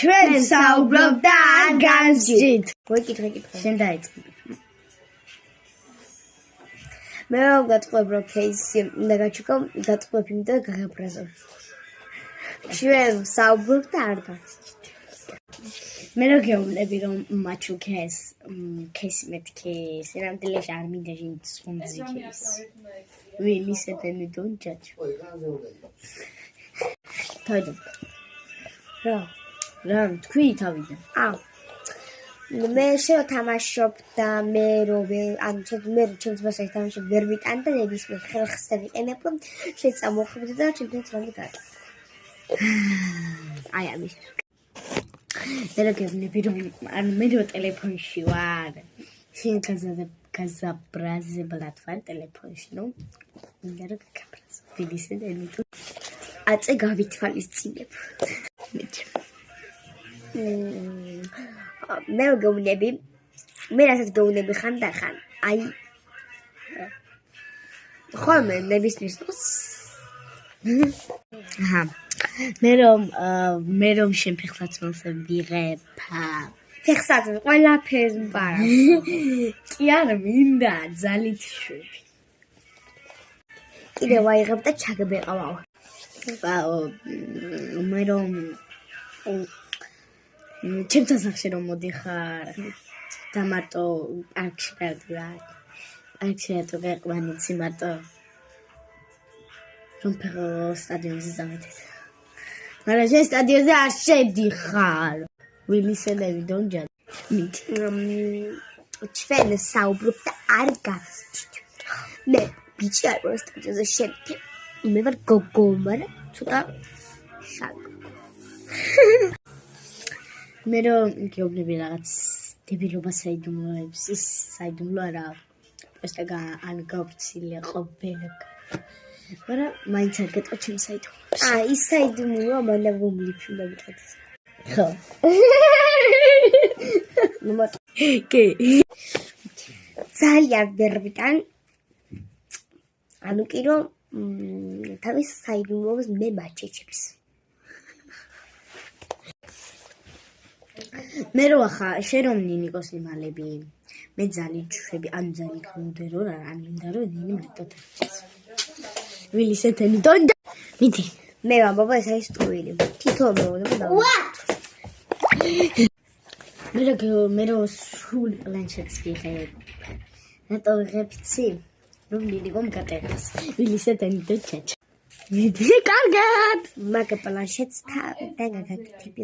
ჩვენ საუბრობ და არ განსჯით. გეკითხე. შენ დაიწყე. მე რომ გატყვებ რომ кейსი უნდა გაჩუქო, გატყვებ იმდა და გაგაფრაზო. ჩვენ საუბრობ და არ განსჯით. მე რო გეუბნები რომ მაჩუქეს кейსი მეთქეს, რამდენიაშ არ მინდა შემძი кейს. ვილისებენი don't judge. თაიდო. რა თქვი თავიდან. მე შევთამაშობ და მე ჩემს მასას თამაშობ ვერ ვიტან და ნებისმიერ ხერხს დავიყენებ რომ შეწამოხებდი და ჩემთვის რამე გააკეთე. აი ამის მე რო გეუბნები რომ მე რო ტელეფონში ვარ. შენ გაზაბრაზებლად ვარ ტელეფონში, ნუ მინდა რომ გაგაფრაზო. ვილისებენი თუ აწე გავითვალისწინებ. მე რო გეუბნები, მე რასაც გეუბნები ხან და ხან. აი ხოლმე ნებისმიერ დროს მე რომ შენ ფეხსაცმელს ვიღებ. ფეხსაცმელს ყველაფერს ვარ. კი არა, მინდა ძალით შვები. კიდევ ვაიღებ და ჩაგებეყავ. მე რომ ჩემთან სახში რომ მოდიხარ და მარტო პარკში გავდივარ. პარკში რატო გაყვანიცი მარტო რომ ფეხო სტადიონზე წავედით. მაგრამ შენ სტადიონზე არ შედიხარ. ვილისებები don't judge. ჩვენ საუბრობ და არ გავსჯით. მე ბიჭი არ ვარ სტადიონზე შედიხე. მე ვარ გოგო, მაგრამ ცოტა შაგო. მე რომ გეუბნები რაღაც დებილობა საიდუმლოებს, ის საიდუმლო არა. просто ან გავცილე ყოფილი. მაგრამ მაინც არ გეტყვი ჩემ საიდუმლოებს. ის საიდუმლოა, მაგრამ რომლიფი უნდა ვიტყოდეს. ხო. კი. ძალიან ვერ ვიტან. ანუ კი რომ თავის საიდუმლოებს მე მაჩეჩებს. მე რო ახლა შენ რომ ნინიკოს იმალები, მე ძალიან შვები, ანუ ძალიან გმუდერო რა, ან მინდა რომ ნინი მარტო დაჭეს. ვილისებენი don't მიდი. მე ვამბობ ეს არის ტყუილი. თითოეულ მეუბნება. მე რო სულ პლანშეტს ვიღებ. რატო ვიღებიცი? რომ ნინიკომ გატერეს. ვილისებენი don't judge. მიდი, კარგად. მაგ პლანშეტს და გაგაკეთებ.